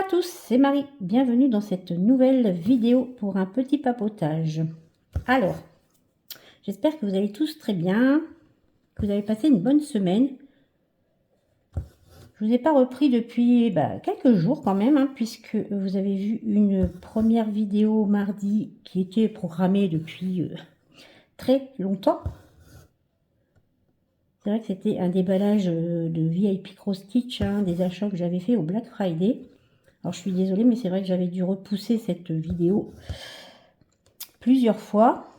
tous, c'est Marie. Bienvenue dans cette nouvelle vidéo pour un petit papotage. Alors, j'espère que vous allez tous très bien, que vous avez passé une bonne semaine. Je ne vous ai pas repris depuis quelques jours quand même, puisque vous avez vu une première vidéo mardi qui était programmée depuis très longtemps. C'est vrai que c'était un déballage de VIP Cross Stitch, des achats que j'avais fait au Black Friday. Alors je suis désolée, mais c'est vrai que j'avais dû repousser cette vidéo plusieurs fois.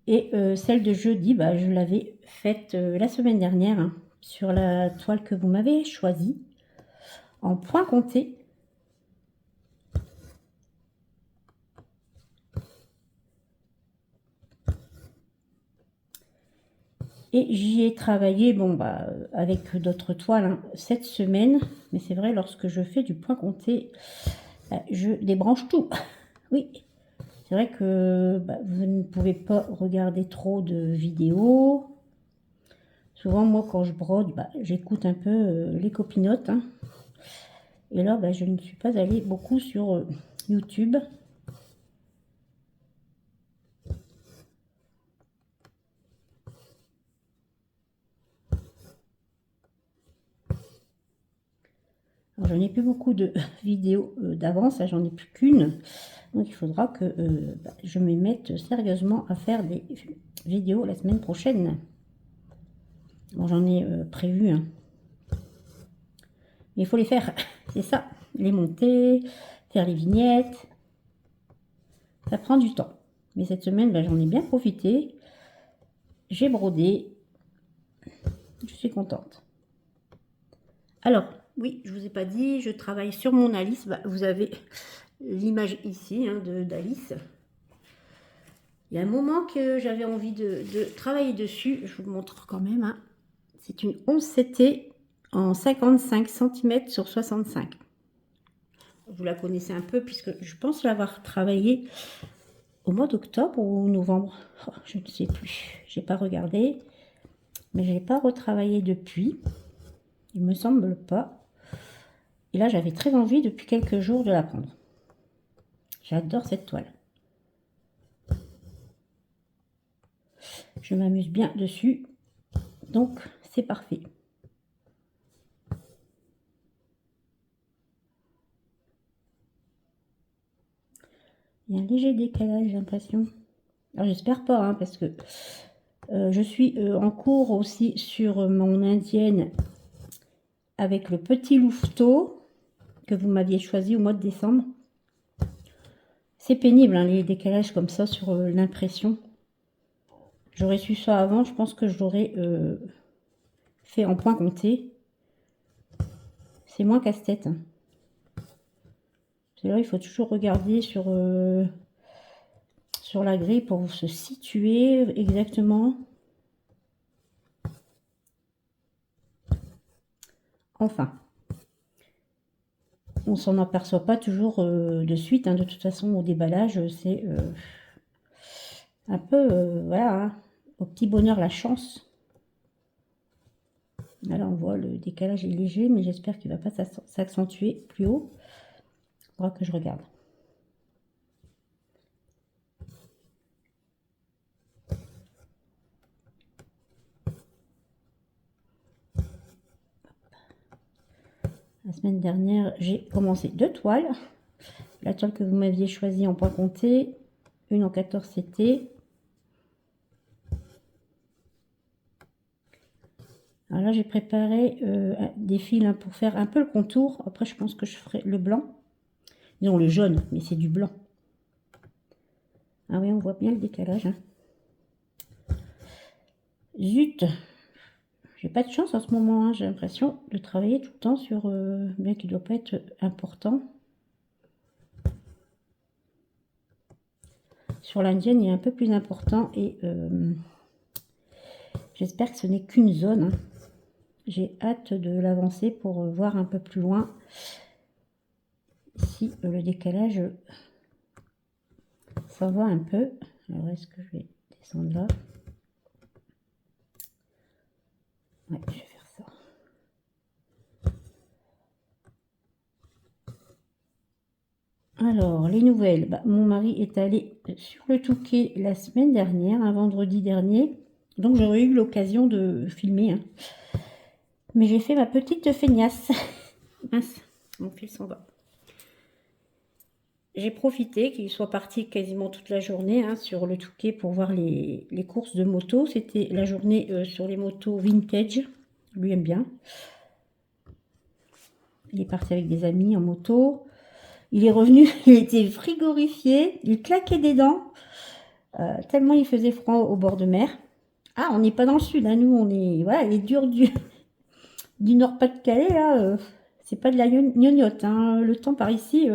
Et celle de jeudi, je l'avais faite la semaine dernière sur la toile que vous m'avez choisie en point compté. Et j'y ai travaillé avec d'autres toiles cette semaine. Mais c'est vrai, lorsque je fais du point compté, je débranche tout. Oui, c'est vrai que vous ne pouvez pas regarder trop de vidéos. Souvent, moi, quand je brode, j'écoute un peu les copinotes. Et là, je ne suis pas allée beaucoup sur YouTube. J'en ai plus beaucoup de vidéos d'avance, j'en ai plus qu'une. Donc il faudra que je me mette sérieusement à faire des vidéos la semaine prochaine. Bon, j'en ai prévu. Mais il faut les faire, c'est ça. Les monter, faire les vignettes. Ça prend du temps. Mais cette semaine, j'en ai bien profité. J'ai brodé. Je suis contente. Alors, oui, je ne vous ai pas dit, je travaille sur mon Alice. Vous avez l'image ici d'Alice. Il y a un moment que j'avais envie de travailler dessus. Je vous le montre quand même. C'est une 11CT en 55 cm sur 65. Vous la connaissez un peu puisque je pense l'avoir travaillé au mois d'octobre ou novembre. Oh, je ne sais plus. J'ai pas regardé. Mais je n'ai pas retravaillé depuis. Il me semble pas. Et là, j'avais très envie depuis quelques jours de la prendre. J'adore cette toile. Je m'amuse bien dessus. Donc, c'est parfait. Il y a un léger décalage, j'ai l'impression. Alors, j'espère pas, parce que je suis en cours aussi sur mon indienne avec le petit louveteau que vous m'aviez choisi au mois de décembre. C'est pénible, les décalages comme ça sur l'impression. J'aurais su ça avant, je pense que je l'aurais fait en point compté. C'est moins casse-tête. C'est là, il faut toujours regarder sur la grille pour se situer exactement. Enfin, on s'en aperçoit pas toujours de suite. De toute façon, au déballage, c'est un peu, voilà, au petit bonheur la chance. Là, on voit le décalage est léger, mais j'espère qu'il ne va pas s'accentuer plus haut. Il faudra que je regarde. La semaine dernière, j'ai commencé 2 toiles. La toile que vous m'aviez choisie en point compté, une en 14 CT. Alors là, j'ai préparé des fils pour faire un peu le contour. Après, je pense que je ferai le blanc. Disons le jaune, mais c'est du blanc. Ah oui, on voit bien le décalage. Zut! J'ai pas de chance en ce moment. J'ai l'impression de travailler tout le temps sur... bien qu'il ne doit pas être important. Sur l'indienne, il est un peu plus important. Et j'espère que ce n'est qu'une zone. J'ai hâte de l'avancer pour voir un peu plus loin si le décalage ça va un peu. Alors est-ce que je vais descendre là? Ouais, je vais faire ça. Alors, les nouvelles. Bah, mon mari est allé sur le Touquet la semaine dernière, un vendredi dernier. Donc, j'aurais eu l'occasion de filmer, hein. Mais j'ai fait ma petite feignasse. Mince, mon fil s'en va. J'ai profité qu'il soit parti quasiment toute la journée, hein, sur le Touquet pour voir les courses de moto. C'était la journée sur les motos vintage. Lui aime bien. Il est parti avec des amis en moto. Il est revenu, il était frigorifié, il claquait des dents, tellement il faisait froid au bord de mer. Ah, on n'est pas dans le sud, hein, nous, on est, voilà, les durs du Nord-Pas-de-Calais, là, c'est pas de la gnognotte, hein. Le temps par ici,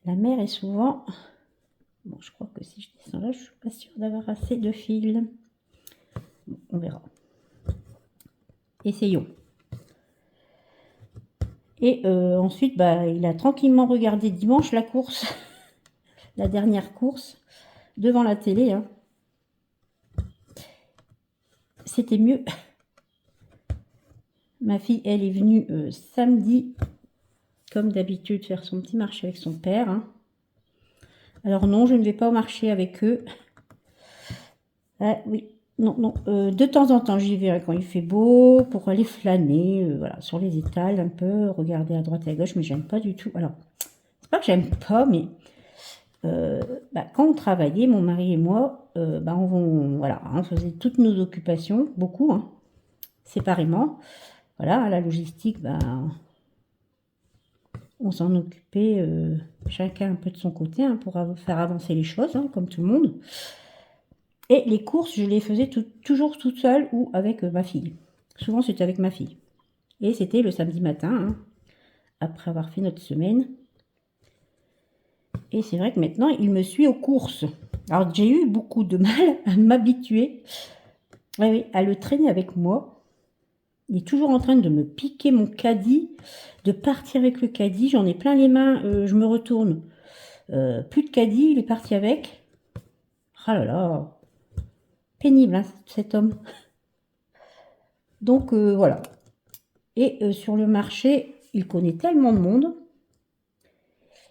la mer est souvent... Bon, je crois que si je descends là, je suis pas sûre d'avoir assez de fil. Bon, on verra. Essayons. Et ensuite, bah, il a tranquillement regardé dimanche la course, la dernière course, devant la télé, hein. C'était mieux. Ma fille, elle est venue samedi, comme d'habitude, faire son petit marché avec son père, hein. Alors non, je ne vais pas au marché avec eux. Ah, oui, non, non. De temps en temps, j'y vais, hein, quand il fait beau, pour aller flâner, voilà, sur les étals un peu, regarder à droite et à gauche, mais j'aime pas du tout. Alors, c'est pas que j'aime pas, mais bah, quand on travaillait, mon mari et moi, bah, voilà, hein, on faisait toutes nos occupations, beaucoup, hein, séparément. Voilà, la logistique, bah, on s'en occupait chacun un peu de son côté, hein, pour faire avancer les choses, hein, comme tout le monde. Et les courses, je les faisais toujours toute seule ou avec ma fille. Souvent, c'était avec ma fille. Et c'était le samedi matin, hein, après avoir fait notre semaine. Et c'est vrai que maintenant, il me suit aux courses. Alors, j'ai eu beaucoup de mal à m'habituer, oui, à le traîner avec moi. Il est toujours en train de me piquer mon caddie, de partir avec le caddie. J'en ai plein les mains, je me retourne. Plus de caddie, il est parti avec. Ah là là, pénible, hein, cet homme. Donc voilà. Et sur le marché, il connaît tellement de monde.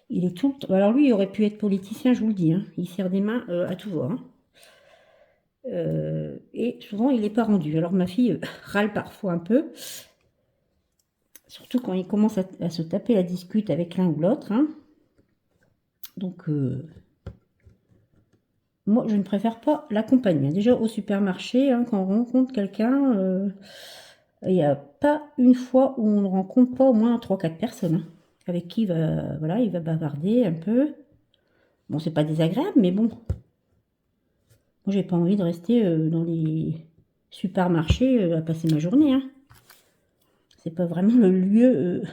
Il est tout le temps... Alors lui, il aurait pu être politicien, je vous le dis, hein. Il serre des mains à tout va, hein. Et souvent, il n'est pas rendu. Alors ma fille râle parfois un peu. Surtout quand il commence à se taper la discute avec l'un ou l'autre, hein. Donc, moi, je ne préfère pas l'accompagner. Déjà, au supermarché, hein, quand on rencontre quelqu'un, il n'y a pas une fois où on ne rencontre pas au moins 3-4 personnes, hein, avec qui voilà, il va bavarder un peu. Bon, c'est pas désagréable, mais bon. Moi, j'ai pas envie de rester dans les supermarchés à passer ma journée, hein. C'est pas vraiment le lieu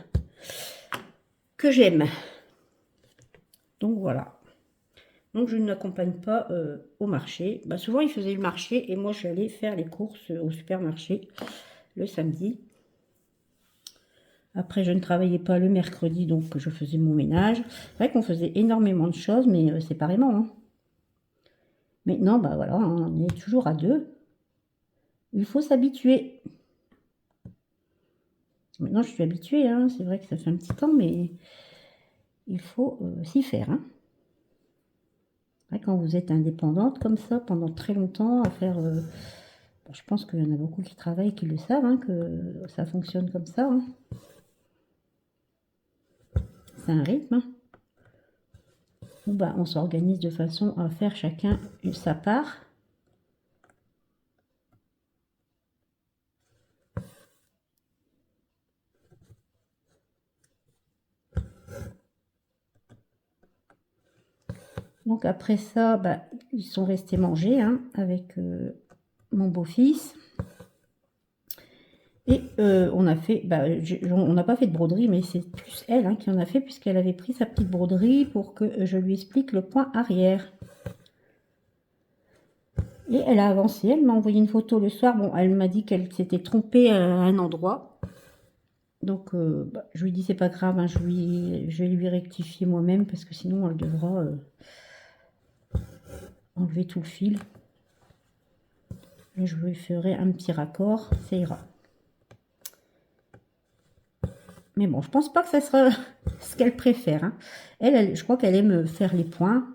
que j'aime. Donc voilà. Donc je ne l'accompagne pas au marché. Bah, souvent il faisait le marché et moi j'allais faire les courses au supermarché le samedi. Après je ne travaillais pas le mercredi, donc je faisais mon ménage. C'est vrai qu'on faisait énormément de choses, mais séparément, hein. Maintenant, bah voilà, hein, on est toujours à deux. Il faut s'habituer. Maintenant je suis habituée, hein. C'est vrai que ça fait un petit temps, mais il faut s'y faire, hein. Quand vous êtes indépendante comme ça pendant très longtemps à faire... je pense qu'il y en a beaucoup qui travaillent qui le savent, hein, que ça fonctionne comme ça, hein. C'est un rythme, hein, où bah, on s'organise de façon à faire chacun sa part. Donc après ça, bah, ils sont restés manger, hein, avec mon beau-fils. Et on a fait, bah, on n'a pas fait de broderie, mais c'est plus elle, hein, qui en a fait, puisqu'elle avait pris sa petite broderie pour que je lui explique le point arrière. Et elle a avancé, elle m'a envoyé une photo le soir. Bon, elle m'a dit qu'elle s'était trompée à un endroit. Donc, bah, je lui dis c'est pas grave, hein, je vais lui rectifier moi-même parce que sinon elle devra enlever tout le fil. Et je lui ferai un petit raccord, ça ira. Mais bon, je pense pas que ça sera ce qu'elle préfère. Hein. Je crois qu'elle aime faire les points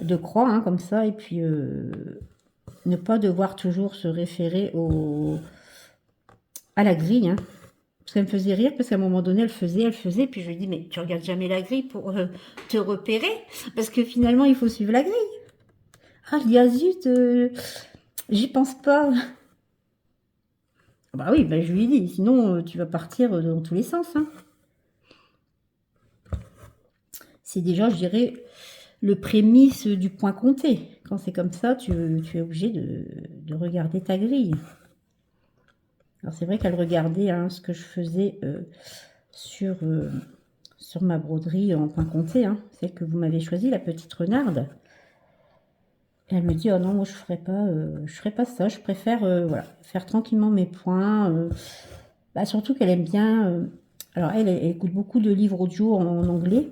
de croix, hein, comme ça, et puis ne pas devoir toujours se référer à la grille. Hein. Parce qu'elle me faisait rire, parce qu'à un moment donné, elle faisait, puis je lui dis, mais tu regardes jamais la grille pour te repérer, parce que finalement, il faut suivre la grille. Ah, je dis, ah zut, j'y pense pas. Bah oui, bah, je lui ai dit, sinon tu vas partir dans tous les sens. Hein. C'est déjà, je dirais, le prémisse du point compté. Quand c'est comme ça, tu es obligé de regarder ta grille. Alors c'est vrai qu'elle regardait hein, ce que je faisais sur ma broderie en point compté, hein, celle que vous m'avez choisie, la petite renarde. Et elle me dit, oh non, moi je ferai pas ça, je préfère voilà, faire tranquillement mes points. Bah, surtout qu'elle aime bien, alors elle écoute beaucoup de livres audio en anglais.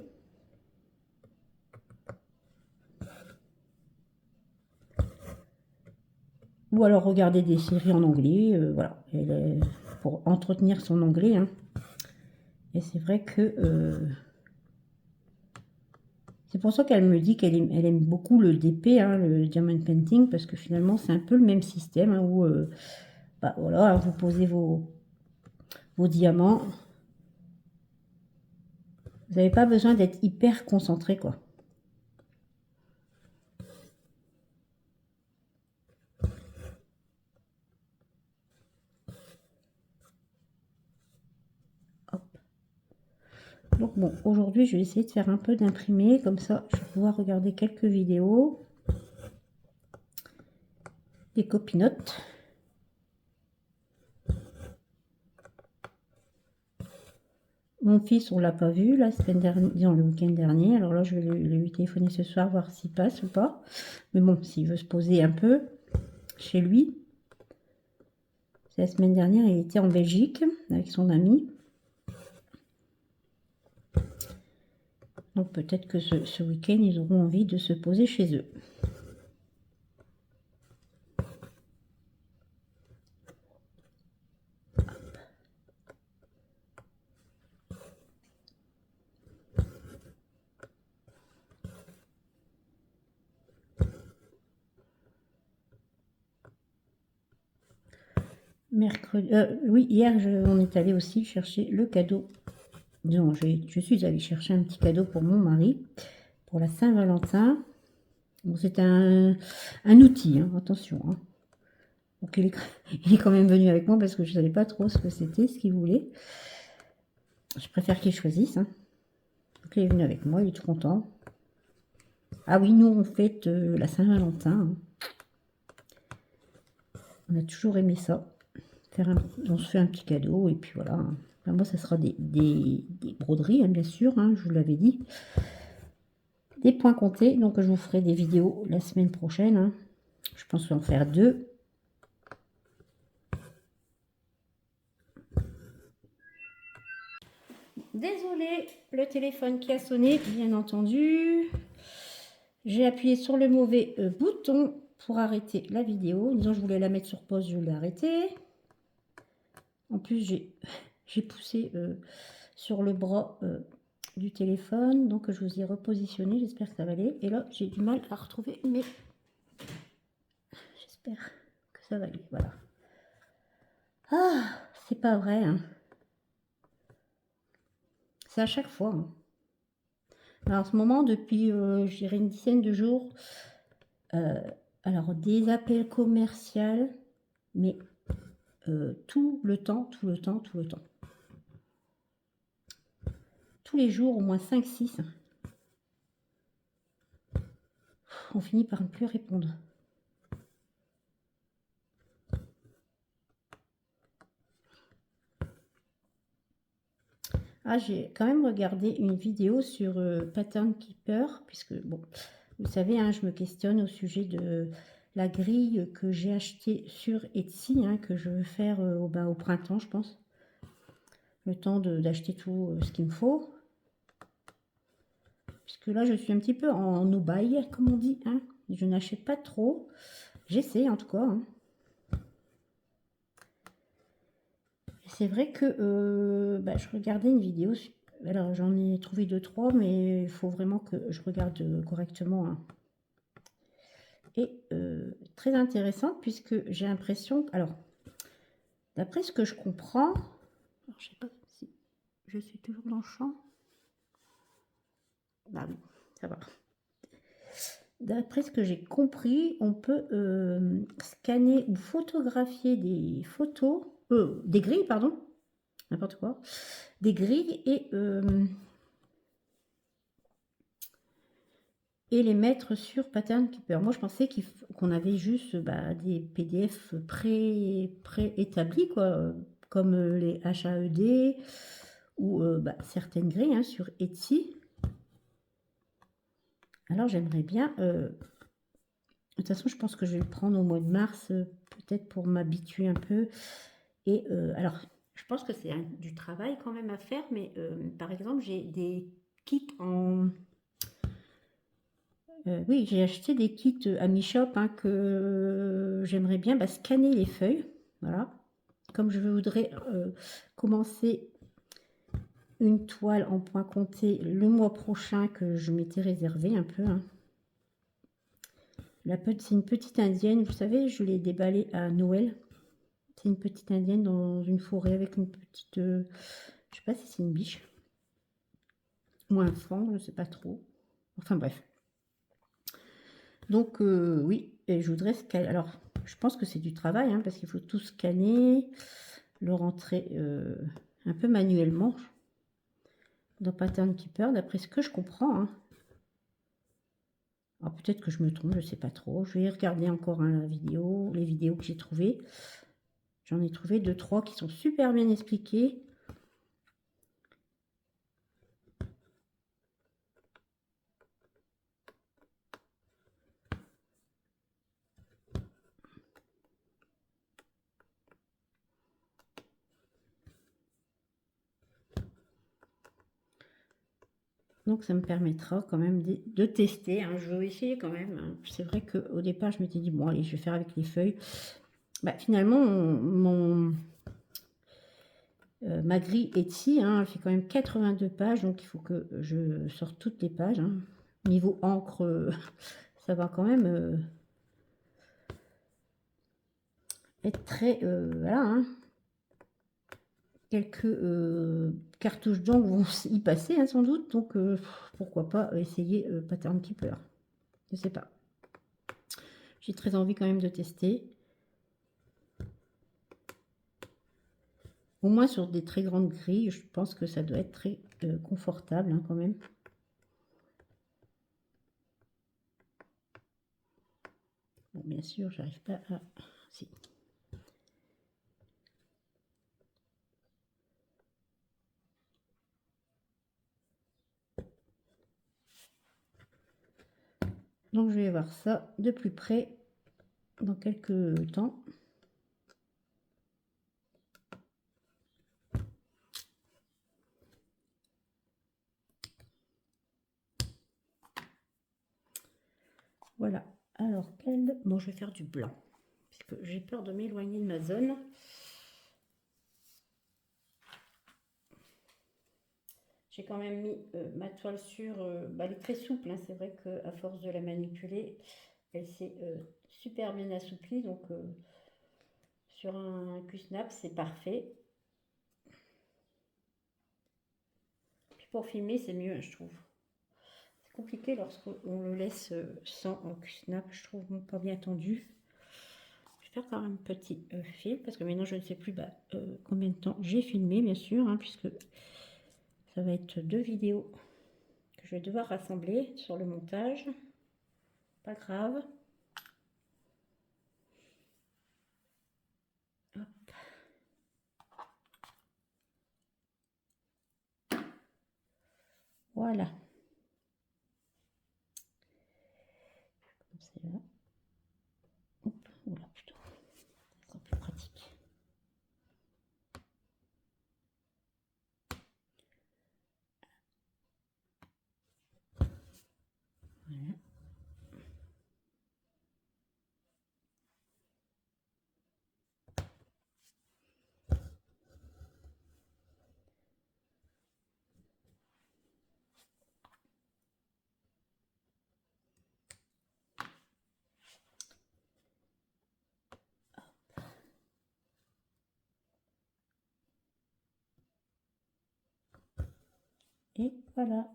Ou alors regarder des séries en anglais, voilà, pour entretenir son anglais. Hein. Et c'est vrai que c'est pour ça qu'elle me dit qu'elle aime beaucoup le DP, hein, le Diamond Painting, parce que finalement c'est un peu le même système hein, où bah, voilà, vous posez vos diamants. Vous n'avez pas besoin d'être hyper concentré quoi. Donc bon, aujourd'hui je vais essayer de faire un peu d'imprimer, comme ça je vais pouvoir regarder quelques vidéos, des copinotes. Mon fils, on l'a pas vu la semaine dernière, disons le week-end dernier. Alors là, je vais lui téléphoner ce soir, voir s'il passe ou pas. Mais bon, s'il veut se poser un peu chez lui. C'est la semaine dernière, il était en Belgique avec son ami. Donc peut-être que ce week-end, ils auront envie de se poser chez eux. Mercredi, oui, hier, on est allé aussi chercher le cadeau. Non, je suis allée chercher un petit cadeau pour mon mari, pour la Saint-Valentin. Bon, c'est un outil, hein, attention. Hein. Donc il est quand même venu avec moi parce que je ne savais pas trop ce que c'était, ce qu'il voulait. Je préfère qu'il choisisse. Hein. Donc il est venu avec moi, il est tout content. Ah oui, nous on fête la Saint-Valentin. Hein. On a toujours aimé ça. On se fait un petit cadeau et puis voilà. Enfin, moi ça sera des broderies, hein, bien sûr, hein, je vous l'avais dit. Des points comptés, donc je vous ferai des vidéos la semaine prochaine. Hein. Je pense en faire 2. Désolée, le téléphone qui a sonné, bien entendu. J'ai appuyé sur le mauvais bouton pour arrêter la vidéo. Disons, je voulais la mettre sur pause, je l'ai arrêtée. En plus, j'ai poussé sur le bras du téléphone, donc je vous ai repositionné. J'espère que ça va aller. Et là, j'ai du mal à retrouver, mais j'espère que ça va aller. Voilà. Ah, c'est pas vrai, hein. C'est à chaque fois. Hein. Alors, en ce moment, depuis, je dirais, une dizaine de jours, alors des appels commerciaux, mais tout le temps. Tous les jours, au moins 5-6. On finit par ne plus répondre. Ah, j'ai quand même regardé une vidéo sur Pattern Keeper, puisque, bon, vous savez, hein, je me questionne au sujet de la grille que j'ai achetée sur Etsy, hein, que je veux faire au printemps, je pense. Le temps d'acheter tout ce qu'il me faut. Puisque là, je suis un petit peu en no-buy, comme on dit. Hein. Je n'achète pas trop. J'essaie, en tout cas. Hein. c'est vrai que je regardais une vidéo. Alors j'en ai trouvé 2-3, mais il faut vraiment que je regarde correctement, hein. Et très intéressante puisque j'ai l'impression. Alors, d'après ce que je comprends, alors, je sais pas si je suis toujours dans le champ. Bah oui, ça va. D'après ce que j'ai compris, on peut scanner ou photographier des photos, des grilles, pardon, n'importe quoi, des grilles et les mettre sur Pattern Keeper. Moi, je pensais qu'on avait juste des PDF préétablis, quoi, comme les HAED ou certaines grilles, hein, sur Etsy. Alors, j'aimerais bien. De toute façon, je pense que je vais le prendre au mois de mars, peut-être pour m'habituer un peu. Et alors, je pense que c'est du travail quand même à faire, mais par exemple, j'ai des kits en. Oui, j'ai acheté des kits à Mi-Shop, hein, que j'aimerais bien scanner les feuilles. Voilà. Comme je voudrais commencer une toile en point compté le mois prochain que je m'étais réservé un peu, hein. C'est une petite indienne, vous savez, je l'ai déballée à Noël. C'est une petite indienne dans une forêt avec une petite. Je sais pas si c'est une biche ou un faon, je sais pas trop. Enfin bref. Donc oui, et je voudrais scanner. Alors, je pense que c'est du travail, hein, parce qu'il faut tout scanner, le rentrer un peu manuellement dans Pattern Keeper, d'après ce que je comprends, hein. Alors peut-être que je me trompe, je sais pas trop. Je vais regarder encore, hein, les vidéos que j'ai trouvées. J'en ai trouvé 2-3 qui sont super bien expliquées. Donc ça me permettra quand même de tester, hein. Je vais essayer quand même, hein. C'est vrai qu'au départ, je m'étais dit, bon, allez, je vais faire avec les feuilles. Finalement, ma grille Etsy, hein, elle fait quand même 82 pages, donc il faut que je sorte toutes les pages, hein. Niveau encre, ça va quand même être très... voilà, hein. Quelques cartouches d'encre vont y passer, hein, sans doute, donc pourquoi pas essayer Pattern Keeper. Je sais pas. J'ai très envie quand même de tester. Au moins sur des très grandes grilles, je pense que ça doit être très confortable, hein, quand même. Bon, bien sûr, j'arrive pas à... Si. Donc je vais voir ça de plus près dans quelques temps. Voilà. Alors, bon, je vais faire du blanc, parce que j'ai peur de m'éloigner de ma zone. J'ai quand même mis ma toile sur... elle est très souple, hein. C'est vrai qu'à force de la manipuler, elle s'est super bien assouplie. Donc, sur un Q-Snap, c'est parfait. Puis pour filmer, c'est mieux, hein, je trouve. C'est compliqué lorsqu'on le laisse sans Q-Snap, je trouve pas bien tendu. Je vais faire quand même un petit film, parce que maintenant je ne sais plus combien de temps j'ai filmé, bien sûr, hein, puisque ça va être 2 vidéos que je vais devoir rassembler sur le montage. Pas grave. Hop. Voilà. Comme c'est là. Hop. Oula, plutôt. Ça sera plus pratique. Voilà. Et voilà.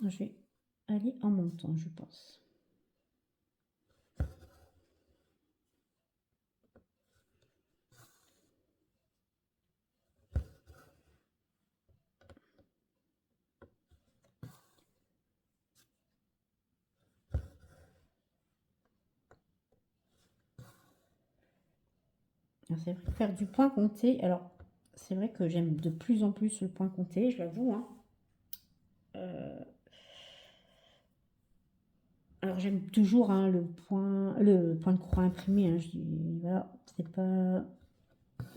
Je vais aller en montant, je pense. C'est vrai que faire du point compté, alors c'est vrai que j'aime de plus en plus le point compté, je l'avoue, hein. Alors j'aime toujours, hein, le point de croix imprimé, hein, je dis, voilà, c'est pas...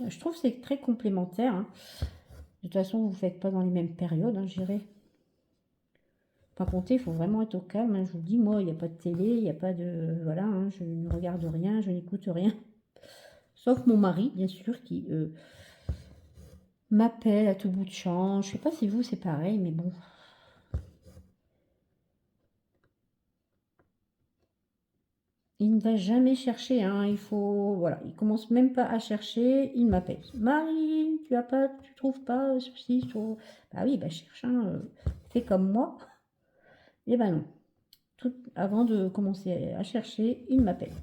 Je trouve que c'est très complémentaire, hein. De toute façon, vous ne faites pas dans les mêmes périodes, hein, je dirais. Point compté, il faut vraiment être au calme, hein, je vous le dis, moi, il n'y a pas de télé, il n'y a pas de... Voilà, hein, je ne regarde rien, je n'écoute rien. Sauf mon mari, bien sûr, qui m'appelle à tout bout de champ. Je sais pas si vous, c'est pareil, mais bon. Il ne va jamais chercher, hein. Il faut, voilà, il commence même pas à chercher. Il m'appelle. Marie, tu as pas, tu trouves pas ceci, bah oui, bah cherche, hein, fais comme moi. Et ben non. Tout avant de commencer à chercher, il m'appelle.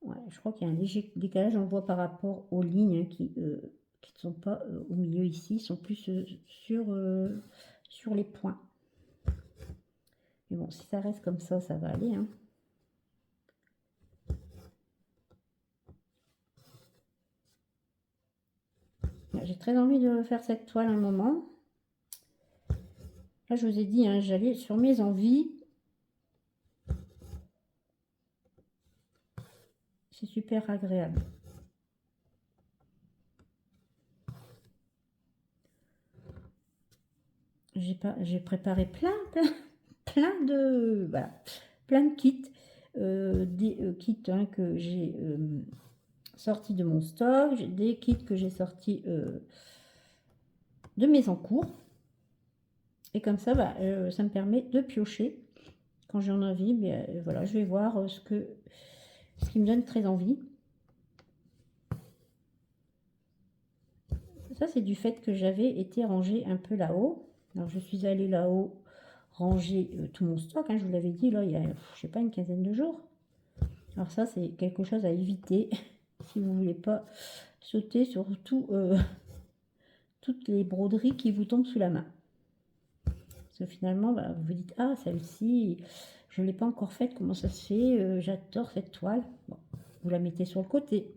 Ouais, je crois qu'il y a un léger décalage, on le voit par rapport aux lignes, hein, qui ne sont pas au milieu ici, sont plus sur les points. Mais bon, si ça reste comme ça va aller, hein. J'ai très envie de faire cette toile un moment. Là, je vous ai dit, hein, j'allais sur mes envies. C'est super agréable. J'ai préparé plein de, voilà, plein de kits, des kits, hein, que j'ai sortis de mon stock, des kits que j'ai sortis de mes encours. Et comme ça, bah, ça me permet de piocher quand j'en ai envie. Mais voilà, je vais voir ce qui me donne très envie. Ça, c'est du fait que j'avais été rangée un peu là-haut. Alors, je suis allée là-haut ranger tout mon stock, hein, je vous l'avais dit, là, il y a, je sais pas, une quinzaine de jours. Alors ça, c'est quelque chose à éviter si vous voulez pas sauter sur toutes les broderies qui vous tombent sous la main. Parce que finalement, bah, vous vous dites, ah, celle-ci, je ne l'ai pas encore faite, comment ça se fait, j'adore cette toile. Bon, vous la mettez sur le côté.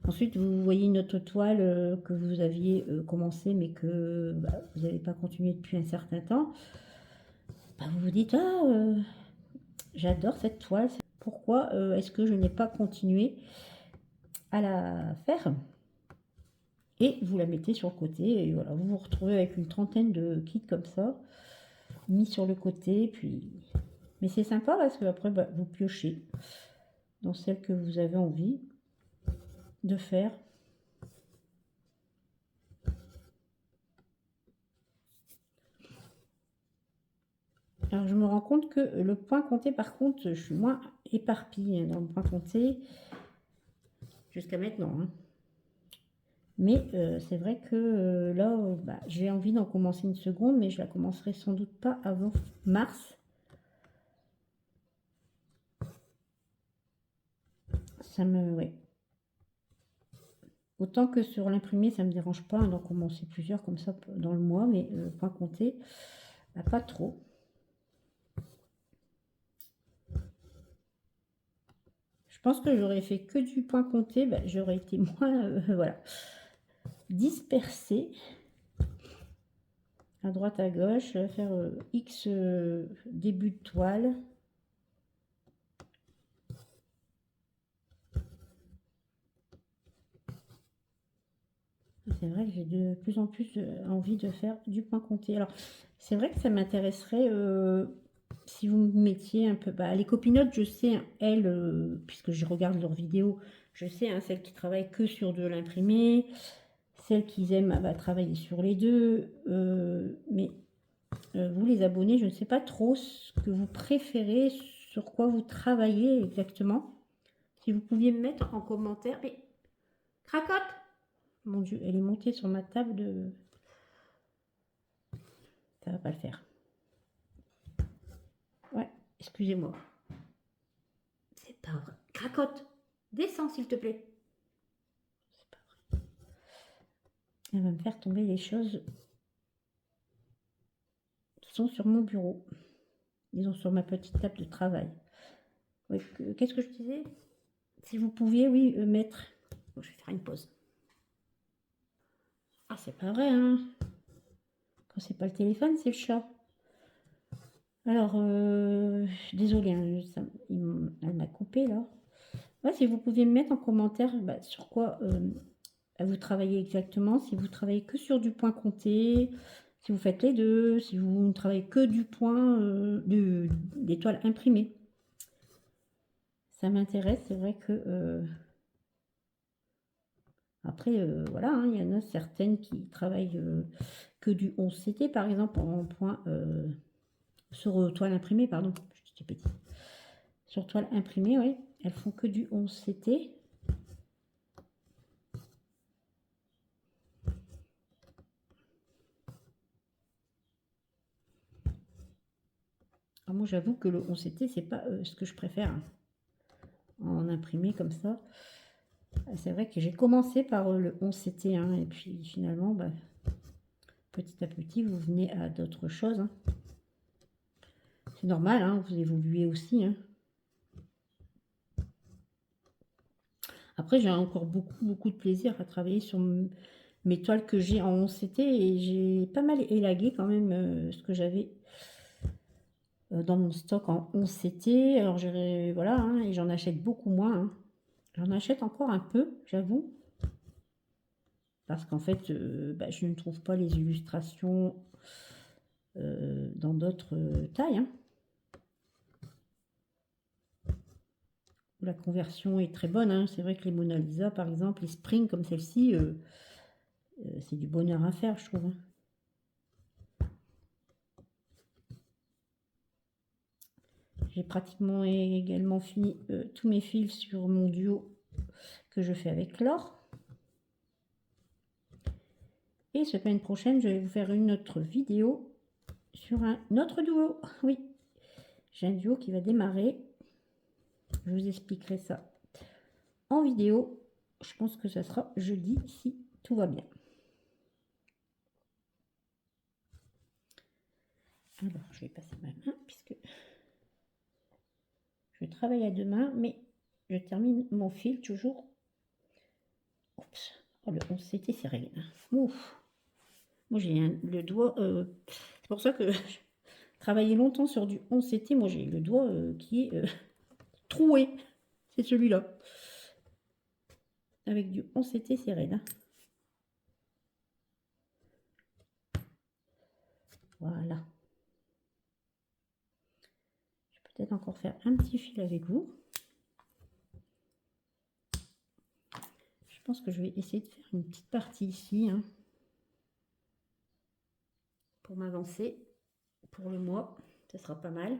Ensuite, vous voyez une autre toile que vous aviez commencé, mais que bah, vous n'avez pas continué depuis un certain temps. Bah, vous vous dites, ah, j'adore cette toile, pourquoi est-ce que je n'ai pas continué à la faire? Et vous la mettez sur le côté, et voilà, vous vous retrouvez avec une trentaine de kits comme ça, mis sur le côté, puis... Mais c'est sympa parce que après, bah, vous piochez dans celle que vous avez envie de faire. Alors je me rends compte que le point compté, par contre, je suis moins éparpillée dans le point compté jusqu'à maintenant, hein. Mais c'est vrai que là, bah, j'ai envie d'en commencer une seconde, mais je la commencerai sans doute pas avant mars. Ça me... Ouais. Autant que sur l'imprimé, ça me dérange pas, hein, d'en commencer plusieurs comme ça dans le mois, mais point compté, bah, pas trop. Je pense que j'aurais fait que du point compté, bah, j'aurais été moins voilà, dispersée à droite à gauche, faire X début de toile. C'est vrai que j'ai de plus en plus envie de faire du point compté. Alors, c'est vrai que ça m'intéresserait si vous me mettiez un peu... Bah, les copinotes, je sais, hein, elles, puisque je regarde leurs vidéos, je sais, hein, celles qui travaillent que sur de l'imprimé, celles qui aiment bah, travailler sur les deux. Mais vous, les abonnés, je ne sais pas trop ce que vous préférez sur quoi vous travaillez exactement. Si vous pouviez me mettre en commentaire. Mais cracotte! Mon Dieu, elle est montée sur ma table de... Ça va pas le faire. Ouais, excusez-moi. C'est pas vrai. Cracotte! Descends, s'il te plaît. C'est pas vrai. Elle va me faire tomber les choses qui sont sur mon bureau. Ils sont sur ma petite table de travail. Ouais, qu'est-ce que je disais? Si vous pouviez, oui, mettre... Bon, je vais faire une pause. Ah, c'est pas vrai, hein. Quand c'est pas le téléphone, c'est le chat. Alors, désolée, hein, elle m'a coupé, là. Ouais, si vous pouviez me mettre en commentaire sur quoi vous travaillez exactement, si vous travaillez que sur du point compté, si vous faites les deux, si vous ne travaillez que du point des toiles imprimées. Ça m'intéresse, c'est vrai que... après, voilà, hein, il y en a certaines qui travaillent que du 11CT, par exemple, en point sur toile imprimée, pardon, je dis des bêtises. Sur toile imprimée, oui, elles font que du 11CT. Alors moi, j'avoue que le 11CT, c'est pas ce que je préfère, hein, en imprimé comme ça. C'est vrai que j'ai commencé par le 11CT, hein, et puis finalement, petit à petit, vous venez à d'autres choses. Hein. C'est normal, hein, vous évoluez aussi. Hein. Après, j'ai encore beaucoup de plaisir à travailler sur mes toiles que j'ai en 11CT et j'ai pas mal élagué quand même ce que j'avais dans mon stock en 11CT. Alors, voilà, hein, et j'en achète beaucoup moins. Hein. J'en achète encore un peu, j'avoue. Parce qu'en fait, je ne trouve pas les illustrations dans d'autres tailles. Hein. La conversion est très bonne. Hein. C'est vrai que les Mona Lisa, par exemple, les Spring comme celle-ci, c'est du bonheur à faire, je trouve. Hein. J'ai pratiquement également fini tous mes fils sur mon duo que je fais avec Laure. Et semaine prochaine, je vais vous faire une autre vidéo sur un autre duo. Oui, j'ai un duo qui va démarrer. Je vous expliquerai ça en vidéo. Je pense que ça sera jeudi si tout va bien. Alors, je vais passer ma main puisque je travaille à deux mains, mais je termine mon fil toujours. Oups. Oh, le 11CT, c'est réglé. Ouf. Moi, j'ai le doigt... c'est pour ça que je travaillais longtemps sur du 11CT. Moi, j'ai le doigt qui est troué. C'est celui-là. Avec du 11CT, c'est raide. Hein. Voilà. Je vais peut-être encore faire un petit fil avec vous. Je pense que je vais essayer de faire une petite partie ici. Hein, pour m'avancer. Pour le mois. Ça sera pas mal.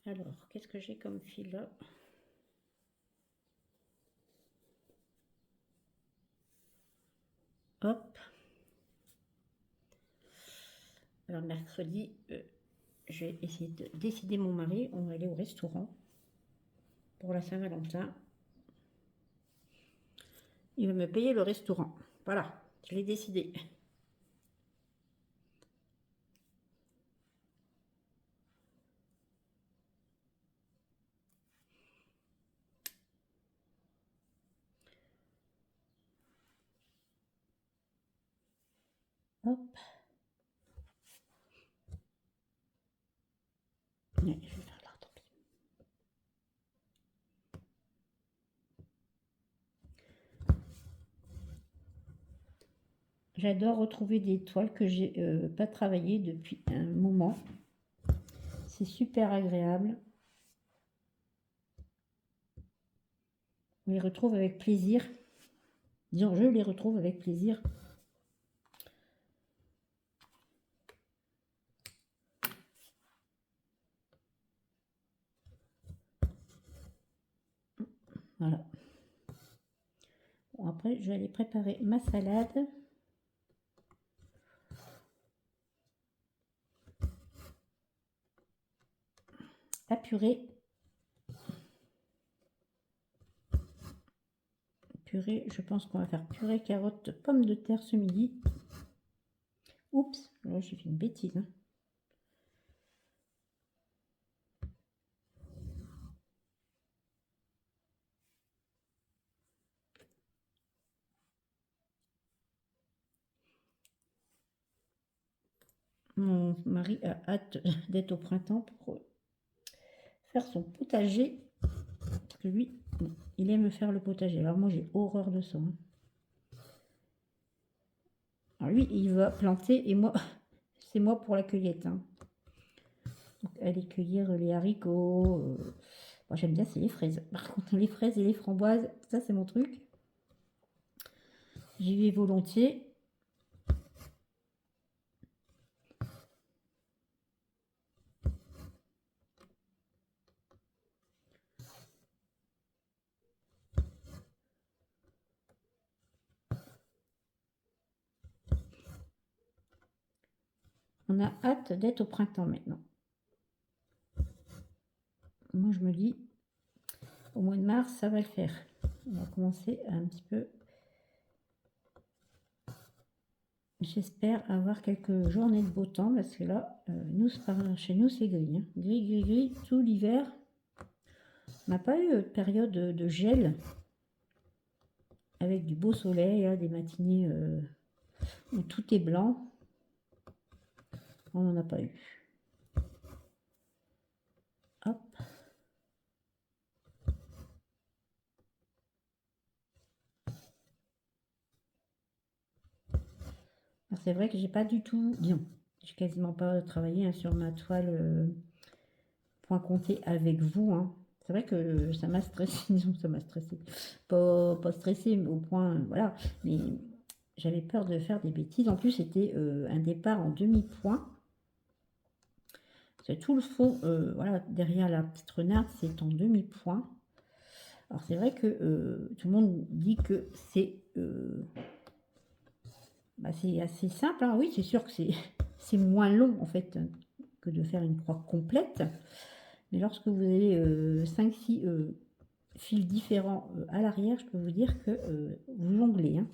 Alors, qu'est-ce que j'ai comme fil là? Hop. Alors, mercredi, je vais essayer de décider mon mari. On va aller au restaurant pour la Saint-Valentin. Il va me payer le restaurant. Voilà, je l'ai décidé. Hop. Ouais, je vais faire là, tant pis. J'adore retrouver des toiles que j'ai pas travaillées depuis un moment. C'est super agréable. On les retrouve avec plaisir. Disons, je les retrouve avec plaisir. après, je vais aller préparer ma salade. La purée. Purée, je pense qu'on va faire purée, carottes, pommes de terre ce midi. Oups, là j'ai fait une bêtise. Hein. Mon mari a hâte d'être au printemps pour faire son potager. Parce que lui, il aime faire le potager. Alors moi, j'ai horreur de ça. Hein. Alors lui, il va planter et moi, c'est moi pour la cueillette. Hein. Donc, aller cueillir les haricots. Moi, j'aime bien, c'est les fraises. Par contre, les fraises et les framboises, ça, c'est mon truc. J'y vais volontiers. On a hâte d'être au printemps maintenant. Moi, je me dis, au mois de mars, ça va le faire. On va commencer à un petit peu. J'espère avoir quelques journées de beau temps parce que là, nous, chez nous, c'est gris. Hein. Gris, gris, gris, tout l'hiver. On n'a pas eu de période de gel avec du beau soleil, hein, des matinées où tout est blanc. On n'en a pas eu. Hop. C'est vrai que j'ai pas du tout, disons, j'ai quasiment pas travaillé hein, sur ma toile point compté avec vous. Hein. C'est vrai que ça m'a stressé, disons, ça m'a stressé. Pas stressé au point, voilà, mais j'avais peur de faire des bêtises. En plus, c'était un départ en demi-point. C'est tout le fond, voilà, derrière la petite renarde, c'est en demi-point. Alors c'est vrai que tout le monde dit que c'est assez simple. Hein. Oui, c'est sûr que c'est moins long en fait que de faire une croix complète. Mais lorsque vous avez 5-6 fils différents à l'arrière, je peux vous dire que vous jonglez hein,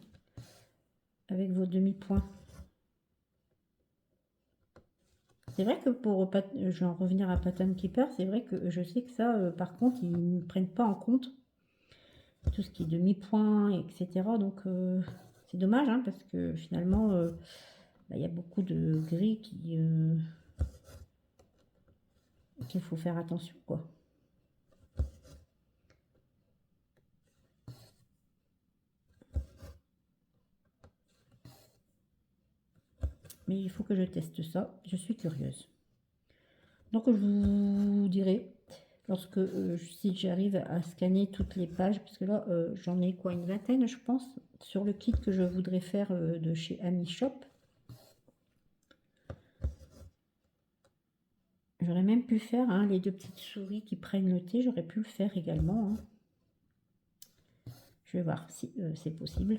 avec vos demi-points. C'est vrai que je vais en revenir à Pattern Keeper, c'est vrai que je sais que ça, par contre, ils ne prennent pas en compte tout ce qui est demi-point, etc. Donc c'est dommage, hein, parce que finalement, y a beaucoup de gris qu'il faut faire attention, quoi. Mais il faut que je teste ça, je suis curieuse. Donc je vous dirai lorsque si j'arrive à scanner toutes les pages, parce que là j'en ai quoi une vingtaine je pense, sur le kit que je voudrais faire de chez Ami Shop. J'aurais même pu faire hein, les deux petites souris qui prennent le thé, j'aurais pu le faire également. Hein. Je vais voir si c'est possible.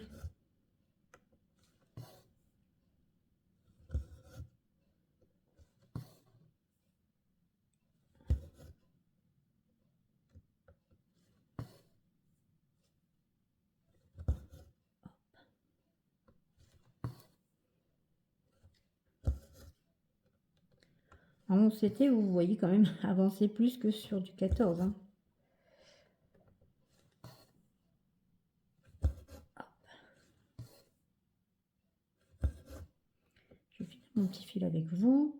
En 11 CT, vous voyez quand même avancer plus que sur du 14. Hein. Je vais finir mon petit fil avec vous.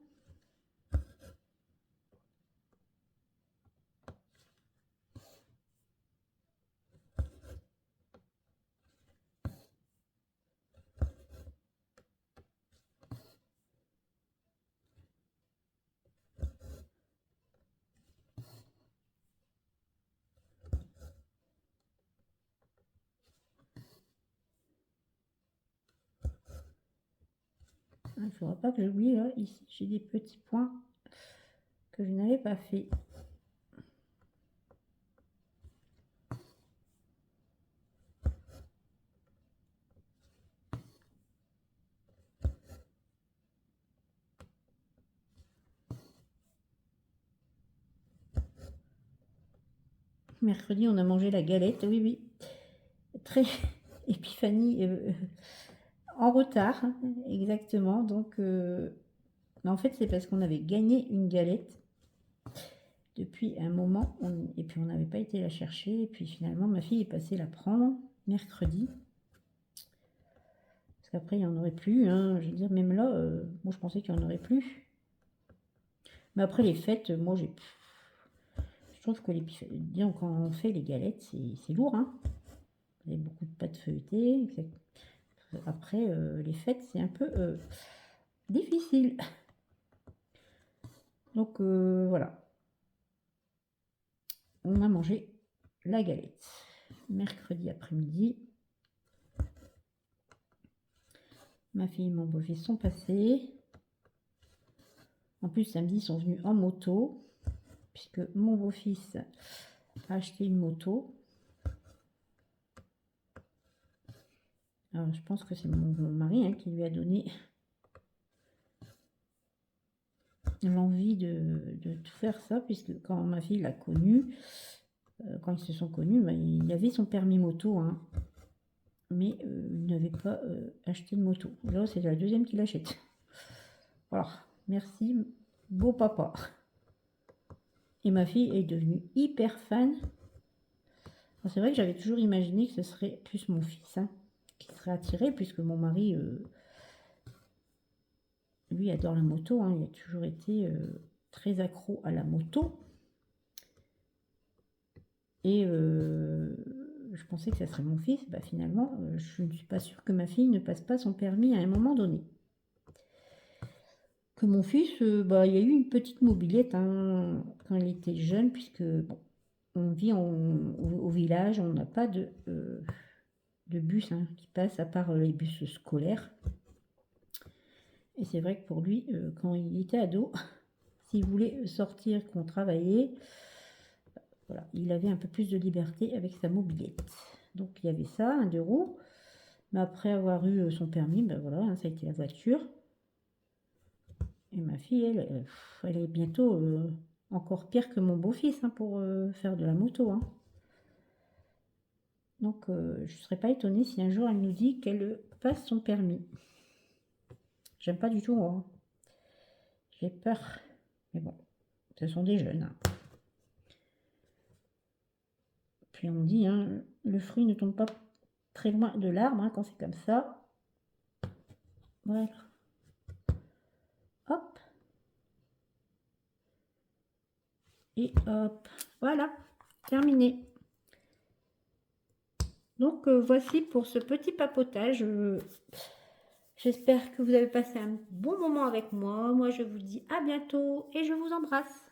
Il ne faudra pas que j'oublie là, ici j'ai des petits points que je n'avais pas fait. Mercredi, on a mangé la galette, oui, oui. Très épiphanie en retard, exactement. Donc, en fait, c'est parce qu'on avait gagné une galette depuis un moment, et puis on n'avait pas été la chercher. Et puis finalement, ma fille est passée la prendre mercredi. Parce qu'après, il n'y en aurait plus. Hein. Je veux dire, même là, moi, je pensais qu'il n'y en aurait plus. Mais après les fêtes, moi, je trouve que disons, quand on fait les galettes, c'est lourd. Hein. Il y a beaucoup de pâte feuilletée. Après, les fêtes, c'est un peu difficile. Donc, voilà. On a mangé la galette mercredi après-midi. Ma fille et mon beau-fils sont passés. En plus, samedi, ils sont venus en moto, puisque mon beau-fils a acheté une moto. Alors, je pense que c'est mon mari qui lui a donné l'envie de tout faire ça, puisque quand ma fille l'a connu, quand ils se sont connus, il avait son permis moto, hein, mais il n'avait pas acheté de moto. Là, c'est la deuxième qu'il achète. Voilà, merci, beau papa. Et ma fille est devenue hyper fan. C'est vrai que j'avais toujours imaginé que ce serait plus mon fils qui serait attiré, puisque mon mari, lui, adore la moto. Il a toujours été très accro à la moto. Et je pensais que ça serait mon fils. Finalement, je ne suis pas sûre que ma fille ne passe pas son permis à un moment donné. Que mon fils, il y a eu une petite mobilette quand il était jeune, puisque bon, on vit au village, on n'a pas de bus qui passe à part les bus scolaires. Et c'est vrai que pour lui, quand il était ado, s'il voulait sortir, qu'on travaillait, voilà, il avait un peu plus de liberté avec sa mobilette. Donc il y avait ça, un 2 roues. Mais après avoir eu son permis, voilà, ça a été la voiture. Et ma fille, elle est bientôt encore pire que mon beau-fils pour faire de la moto. Donc je ne serais pas étonnée si un jour elle nous dit qu'elle passe son permis. J'aime pas du tout. J'ai peur. Mais bon, ce sont des jeunes. Puis on dit, le fruit ne tombe pas très loin de l'arbre quand c'est comme ça. Voilà. Hop. Et hop. Voilà. Terminé. Donc voici pour ce petit papotage. J'espère que vous avez passé un bon moment avec moi. Moi, je vous dis à bientôt et je vous embrasse.